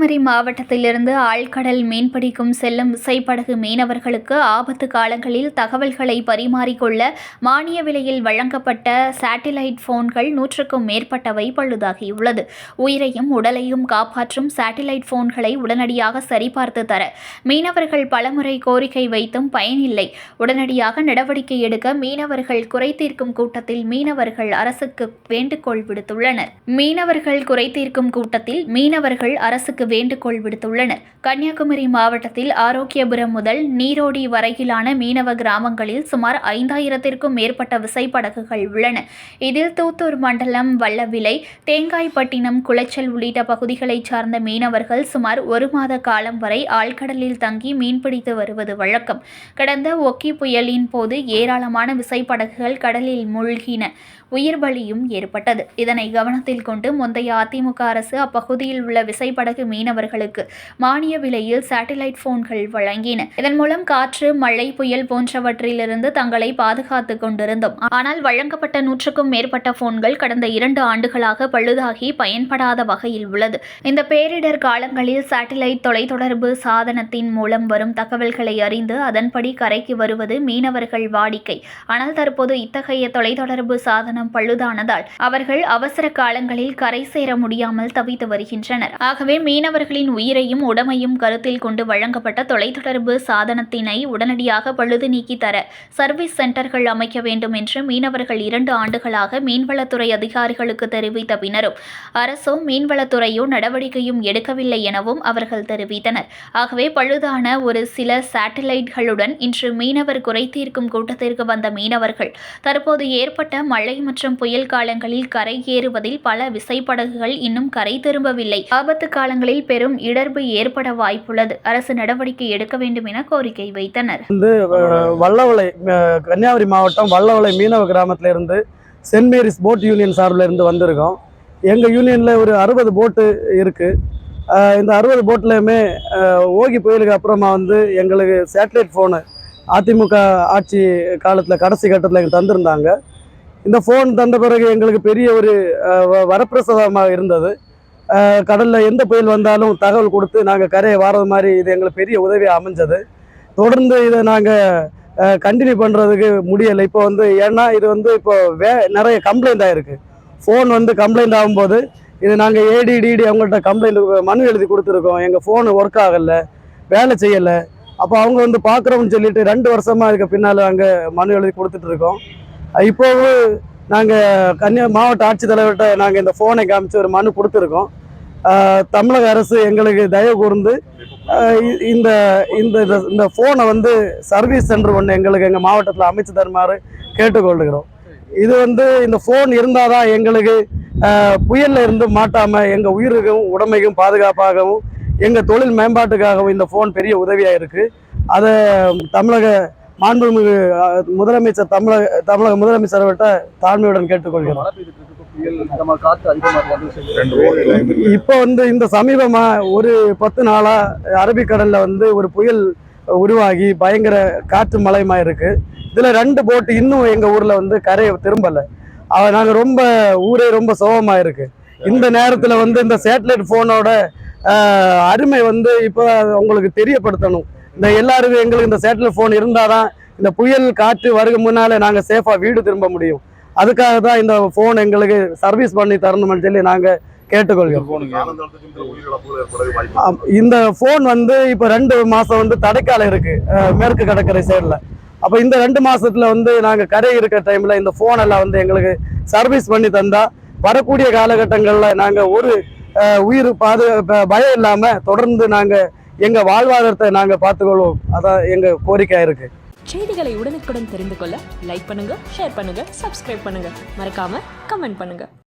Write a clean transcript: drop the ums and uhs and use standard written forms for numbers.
கன்னியாகுமரி மாவட்டத்திலிருந்து ஆழ்கடல் மீன்பிடிக்கும் செல்லும் விசைப்படகு மீனவர்களுக்கு ஆபத்து காலங்களில் தகவல்களை பரிமாறிக்கொள்ள மானிய விலையில் வழங்கப்பட்ட சேட்டிலைட் போன்கள் 100க்கும் மேற்பட்டவை பழுதாகியுள்ளது. உயிரையும் உடலையும் காப்பாற்றும் சேட்டிலைட் போன்களை உடனடியாக சரிபார்த்து தர மீனவர்கள் பலமுறை கோரிக்கை வைத்தும் பயனில்லை. உடனடியாக நடவடிக்கை எடுக்க மீனவர்கள் குறைதீர்க்கும் கூட்டத்தில் மீனவர்கள் அரசுக்கு வேண்டுகோள் விடுத்துள்ளனர். அரசுக்கு வேண்டுகோள் விடுத்துள்ளனர். கன்னியாகுமரி மாவட்டத்தில் ஆரோக்கியபுரம் முதல் நீரோடி வரையிலான மீனவ கிராமங்களில் சுமார் 5000த்திற்கும் மேற்பட்ட விசைப்படகுகள் உள்ளன. இதில் தூத்தூர் மண்டலம், வல்லவிலை, தேங்காய்பட்டினம், குளச்சல் உள்ளிட்ட பகுதிகளைச் சார்ந்த மீனவர்கள் சுமார் 1 மாத காலம் வரை ஆழ்கடலில் தங்கி மீன்பிடித்து வருவது வழக்கம். கடந்த ஒக்கி புயலின் போது ஏராளமான விசைப்படகுகள் கடலில் மூழ்கின. உயிர் பலியும் ஏற்பட்டது. இதனை கவனத்தில் கொண்டு முந்தைய அதிமுக அரசு அப்பகுதியில் உள்ள விசைப்படகு மீனவர்களுக்கு மானிய விலையில் சேட்டிலைட் போன்கள் வழங்கின. இதன் மூலம் காற்று, மழை, புயல் போன்றவற்றிலிருந்து தங்களை பாதுகாத்துக் கொண்டிருந்தோம். ஆனால் வழங்கப்பட்ட 100க்கும் மேற்பட்ட போன்கள் கடந்த 2 ஆண்டுகளாக பழுதாகி பயன்படாத வகையில் உள்ளது. இந்த பேரிடர் காலங்களில் சேட்டிலைட் தொலைத்தொடர்பு சாதனத்தின் மூலம் வரும் தகவல்களை அறிந்து அதன்படி கரைக்கு வருவது மீனவர்கள் வாடிக்கை. ஆனால் தற்போது இத்தகைய தொலைத்தொடர்பு சாதனம் பழுதானதால் அவர்கள் அவசர காலங்களில் கரை சேர முடியாமல் தவித்து வருகின்றனர். ஆகவே மீனவர்களின் உயிரையும் உடமையும் கருத்தில் கொண்டு வழங்கப்பட்ட தொலைத்தொடர்பு சாதனத்தினை உடனடியாக பழுது நீக்கி தர சர்வீஸ் சென்டர்கள் அமைக்க வேண்டும் என்று மீனவர்கள் 2 ஆண்டுகளாக மீன்வளத்துறை அதிகாரிகளுக்கு தெரிவித்த பின்னரும் அரசோ மீன்வளத்துறையோ நடவடிக்கையும் எடுக்கவில்லை எனவும் அவர்கள் தெரிவித்தனர். ஆகவே பழுதான ஒரு சில சேட்டிலைட்களுடன் இன்று மீனவர் குறைதீர்க்கும் கூட்டத்திற்கு வந்த மீனவர்கள் தற்போது ஏற்பட்ட மழை மற்றும் புயல் காலங்களில் கரை ஏறுவதில் பல விசைப்படகுகள் இன்னும் கரை திரும்பவில்லை. ஆபத்து காலங்களில் பெரும் இடர்பு ஏற்பட வாய்ப்புள்ளது. அரசு நடவடிக்கை எடுக்க வேண்டும் என கோரிக்கை வைத்தனர். வல்லவளை, கன்னியாகுமரி மாவட்டம் வல்லவளை மீனவ கிராமத்தில இருந்து சென்ட் மேரிஸ் போட் யூனியன் சார்பில் இருந்து வந்திருக்கோம். எங்கள் யூனியனில் ஒரு 60 போட்டு இருக்குது. இந்த 60 போட்லையுமே ஓகி புயலுக்கு அப்புறமா எங்களுக்கு சேட்டலைட் ஃபோனு அதிமுக ஆட்சி காலத்தில் கடைசி கட்டத்தில் எங்களுக்கு தந்திருந்தாங்க. இந்த ஃபோன் தந்த பிறகு எங்களுக்கு பெரிய ஒரு வரப்பிரசாதமாக இருந்தது. கடலில் எந்த புயல் வந்தாலும் தகவல் கொடுத்து நாங்கள் கரையை வாரது மாதிரி இது எங்களுக்கு பெரிய உதவியாக அமைஞ்சது. தொடர்ந்து இதை நாங்கள் கண்டினியூ பண்ணுறதுக்கு முடியலை. இப்போ ஏன்னா இது இப்போ நிறைய கம்ப்ளைண்ட் ஆகிருக்கு. ஃபோன் கம்ப்ளைண்ட் ஆகும்போது இது நாங்கள் ஏடிடிடி அவங்கள்ட்ட கம்ப்ளைண்ட் மனு எழுதி கொடுத்துருக்கோம். எங்கள் ஃபோனு ஒர்க் ஆகலை, வேலை செய்யலை. அப்போ அவங்க பார்க்குறோம்னு சொல்லிட்டு 2 வருஷமாக இருக்க பின்னால் நாங்கள் மனு எழுதி கொடுத்துட்ருக்கோம். இப்போவும் நாங்கள் மாவட்ட ஆட்சித்தலைவர்கிட்ட நாங்கள் இந்த ஃபோனை காமிச்சு ஒரு மனு கொடுத்துருக்கோம். தமிழக அரசு எங்களுக்கு தயவு கூர்ந்து இந்த இந்த ஃபோனை சர்வீஸ் சென்டர் ஒன்று எங்களுக்கு எங்கள் மாவட்டத்தில் அமைச்சு தருமாறு கேட்டுக்கொள்கிறோம். இது இந்த ஃபோன் இருந்தால் தான் எங்களுக்கு புயலில் இருந்து மாட்டாமல் எங்கள் உயிருக்கும் உடமைக்கும் பாதுகாப்பாகவும் எங்கள் தொழில் மேம்பாட்டுக்காகவும் இந்த ஃபோன் பெரிய உதவியாக இருக்குது. அதை தமிழக மாண்புமிகு முதலமைச்சர் தமிழக முதலமைச்சர் அவர்கிட்ட தாழ்மையுடன் கேட்டுக்கொள்கிறோம். இப்போ இந்த சமீபமாக ஒரு 10 நாளாக அரபிக்கடலில் ஒரு புயல் உருவாகி பயங்கர காற்று மழையுமாக இருக்குது. இதில் 2 போட்டு இன்னும் எங்கள் ஊரில் கரையை திரும்பலை. நாங்கள் ஊரே ரொம்ப சோகமாக இருக்குது. இந்த நேரத்தில் இந்த சேட்டலைட் ஃபோனோட அருமை இப்போ உங்களுக்கு தெரியப்படுத்தணும். இந்த எல்லாருக்கும் எங்களுக்கு இந்த சேட்டலைட் ஃபோன் இருந்தால் தான் இந்த புயல் காற்று வருக முன்னாலே நாங்கள் சேஃபாக வீடு திரும்ப முடியும். அதுக்காக தான் இந்த ஃபோன் எங்களுக்கு சர்வீஸ் பண்ணி தரணும்னு சொல்லி நாங்கள் கேட்டுக்கொள்கிறோம். இந்த ஃபோன் இப்போ 2 மாதம் தடைக்காலம் இருக்குது மேற்கு கடற்கரை சைடில். அப்போ இந்த 2 மாதத்தில் நாங்கள் கரை இருக்கிற டைமில் இந்த ஃபோன் எல்லாம் எங்களுக்கு சர்வீஸ் பண்ணி தந்தால் வரக்கூடிய காலகட்டங்களில் நாங்கள் ஒரு உயிர் பயம் இல்லாமல் தொடர்ந்து நாங்கள் எங்கள் வாழ்வாதாரத்தை நாங்கள் பார்த்துக்கொள்வோம். அதான் எங்கள் கோரிக்கையாக இருக்குது. செய்திகளை உடனுக்குடன் தெரிந்து கொள்ள லைக் பண்ணுங்க, ஷேர் பண்ணுங்க, சப்ஸ்கிரைப் பண்ணுங்க, மறக்காம கமெண்ட் பண்ணுங்க.